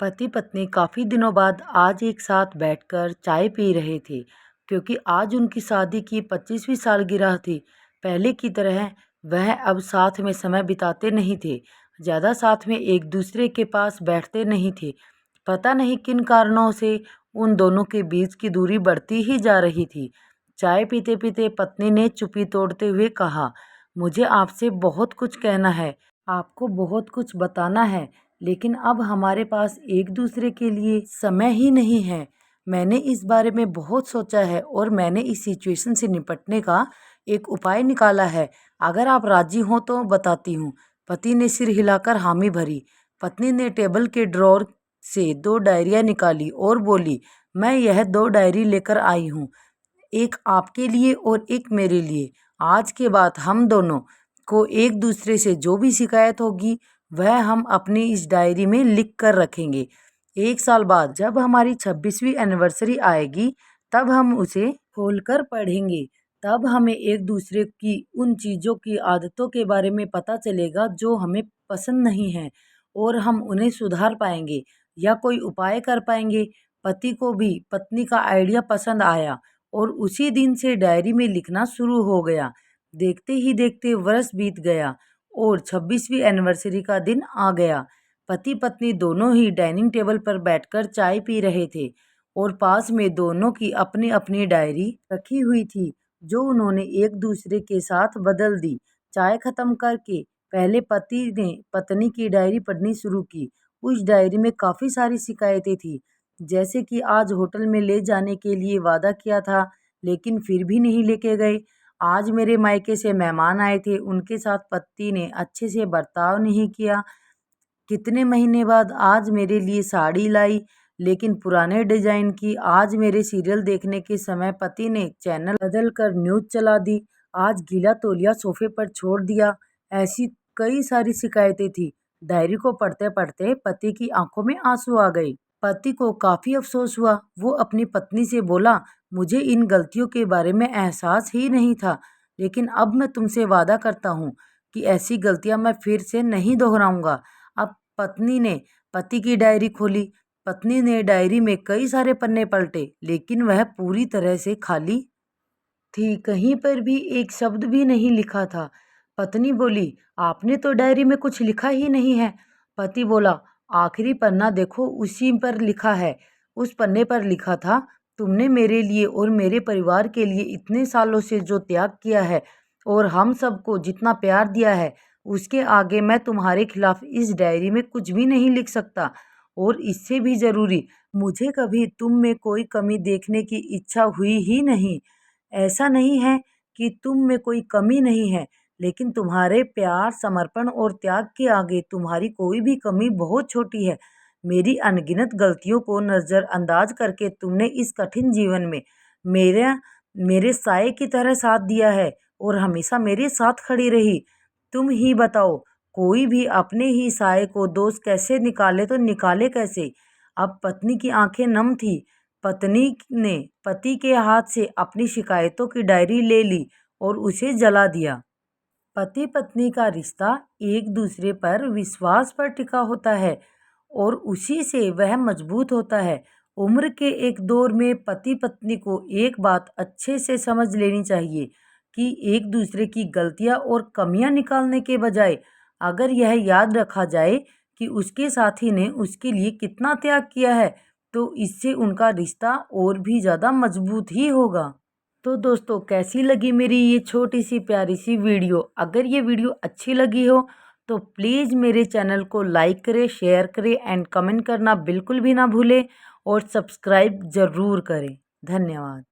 पति पत्नी काफ़ी दिनों बाद आज एक साथ बैठकर चाय पी रहे थे, क्योंकि आज उनकी शादी की 25वीं सालगिरह थी। पहले की तरह वह अब साथ में समय बिताते नहीं थे, ज़्यादा साथ में एक दूसरे के पास बैठते नहीं थे। पता नहीं किन कारणों से उन दोनों के बीच की दूरी बढ़ती ही जा रही थी। चाय पीते पीते पत्नी ने चुप्पी तोड़ते हुए कहा, मुझे आपसे बहुत कुछ कहना है, आपको बहुत कुछ बताना है, लेकिन अब हमारे पास एक दूसरे के लिए समय ही नहीं है। मैंने इस बारे में बहुत सोचा है और मैंने इस सिचुएशन से निपटने का एक उपाय निकाला है। अगर आप राजी हो तो बताती हूँ। पति ने सिर हिलाकर हामी भरी। पत्नी ने टेबल के ड्रॉर से 2 डायरियाँ निकाली और बोली, मैं यह 2 डायरी लेकर आई हूँ, एक आपके लिए और एक मेरे लिए। आज के बाद हम दोनों को एक दूसरे से जो भी शिकायत होगी वह हम अपनी इस डायरी में लिख कर रखेंगे। 1 साल बाद जब हमारी 26वीं एनिवर्सरी आएगी तब हम उसे खोलकर पढ़ेंगे। तब हमें एक दूसरे की उन चीज़ों की आदतों के बारे में पता चलेगा जो हमें पसंद नहीं है, और हम उन्हें सुधार पाएंगे या कोई उपाय कर पाएंगे। पति को भी पत्नी का आइडिया पसंद आया और उसी दिन से डायरी में लिखना शुरू हो गया। देखते ही देखते वर्ष बीत गया और 26वीं एनिवर्सरी का दिन आ गया। पति पत्नी दोनों ही डाइनिंग टेबल पर बैठकर चाय पी रहे थे और पास में दोनों की अपनी अपनी डायरी रखी हुई थी, जो उन्होंने एक दूसरे के साथ बदल दी। चाय खत्म करके पहले पति ने पत्नी की डायरी पढ़नी शुरू की। उस डायरी में काफ़ी सारी शिकायतें थी, जैसे कि आज होटल में ले जाने के लिए वादा किया था लेकिन फिर भी नहीं लेके गए। आज मेरे मायके से मेहमान आए थे, उनके साथ पति ने अच्छे से बर्ताव नहीं किया। कितने महीने बाद आज मेरे लिए साड़ी लाई, लेकिन पुराने डिजाइन की। आज मेरे सीरियल देखने के समय पति ने चैनल बदल कर न्यूज़ चला दी। आज गीला तौलिया सोफे पर छोड़ दिया। ऐसी कई सारी शिकायतें थी। डायरी को पढ़ते पढ़ते पति की आंखों में आंसू आ गए। पति को काफी अफसोस हुआ। वो अपनी पत्नी से बोला, मुझे इन गलतियों के बारे में एहसास ही नहीं था, लेकिन अब मैं तुमसे वादा करता हूँ कि ऐसी गलतियां मैं फिर से नहीं दोहराऊंगा। अब पत्नी ने पति की डायरी खोली। पत्नी ने डायरी में कई सारे पन्ने पलटे, लेकिन वह पूरी तरह से खाली थी। कहीं पर भी एक शब्द भी नहीं लिखा था। पत्नी बोली, आपने तो डायरी में कुछ लिखा ही नहीं है। पति बोला, आखिरी पन्ना देखो, उसी पर लिखा है। उस पन्ने पर लिखा था, तुमने मेरे लिए और मेरे परिवार के लिए इतने सालों से जो त्याग किया है और हम सबको जितना प्यार दिया है, उसके आगे मैं तुम्हारे खिलाफ इस डायरी में कुछ भी नहीं लिख सकता। और इससे भी ज़रूरी, मुझे कभी तुम में कोई कमी देखने की इच्छा हुई ही नहीं। ऐसा नहीं है कि तुम में कोई कमी नहीं है, लेकिन तुम्हारे प्यार, समर्पण और त्याग के आगे तुम्हारी कोई भी कमी बहुत छोटी है। मेरी अनगिनत गलतियों को नज़रअंदाज करके तुमने इस कठिन जीवन में मेरे मेरे साये की तरह साथ दिया है और हमेशा मेरे साथ खड़ी रही। तुम ही बताओ, कोई भी अपने ही साये को दोष कैसे निकाले तो निकाले कैसे? अब पत्नी की आंखें नम थी। पत्नी ने पति के हाथ से अपनी शिकायतों की डायरी ले ली और उसे जला दिया। पति पत्नी का रिश्ता एक दूसरे पर विश्वास पर टिका होता है और उसी से वह मजबूत होता है। उम्र के एक दौर में पति पत्नी को एक बात अच्छे से समझ लेनी चाहिए कि एक दूसरे की गलतियां और कमियां निकालने के बजाय अगर यह याद रखा जाए कि उसके साथी ने उसके लिए कितना त्याग किया है, तो इससे उनका रिश्ता और भी ज़्यादा मजबूत ही होगा। तो दोस्तों, कैसी लगी मेरी ये छोटी सी प्यारी सी वीडियो? अगर ये वीडियो अच्छी लगी हो तो प्लीज़ मेरे चैनल को लाइक करें, शेयर करें एंड कमेंट करना बिल्कुल भी ना भूलें और सब्सक्राइब ज़रूर करें। धन्यवाद।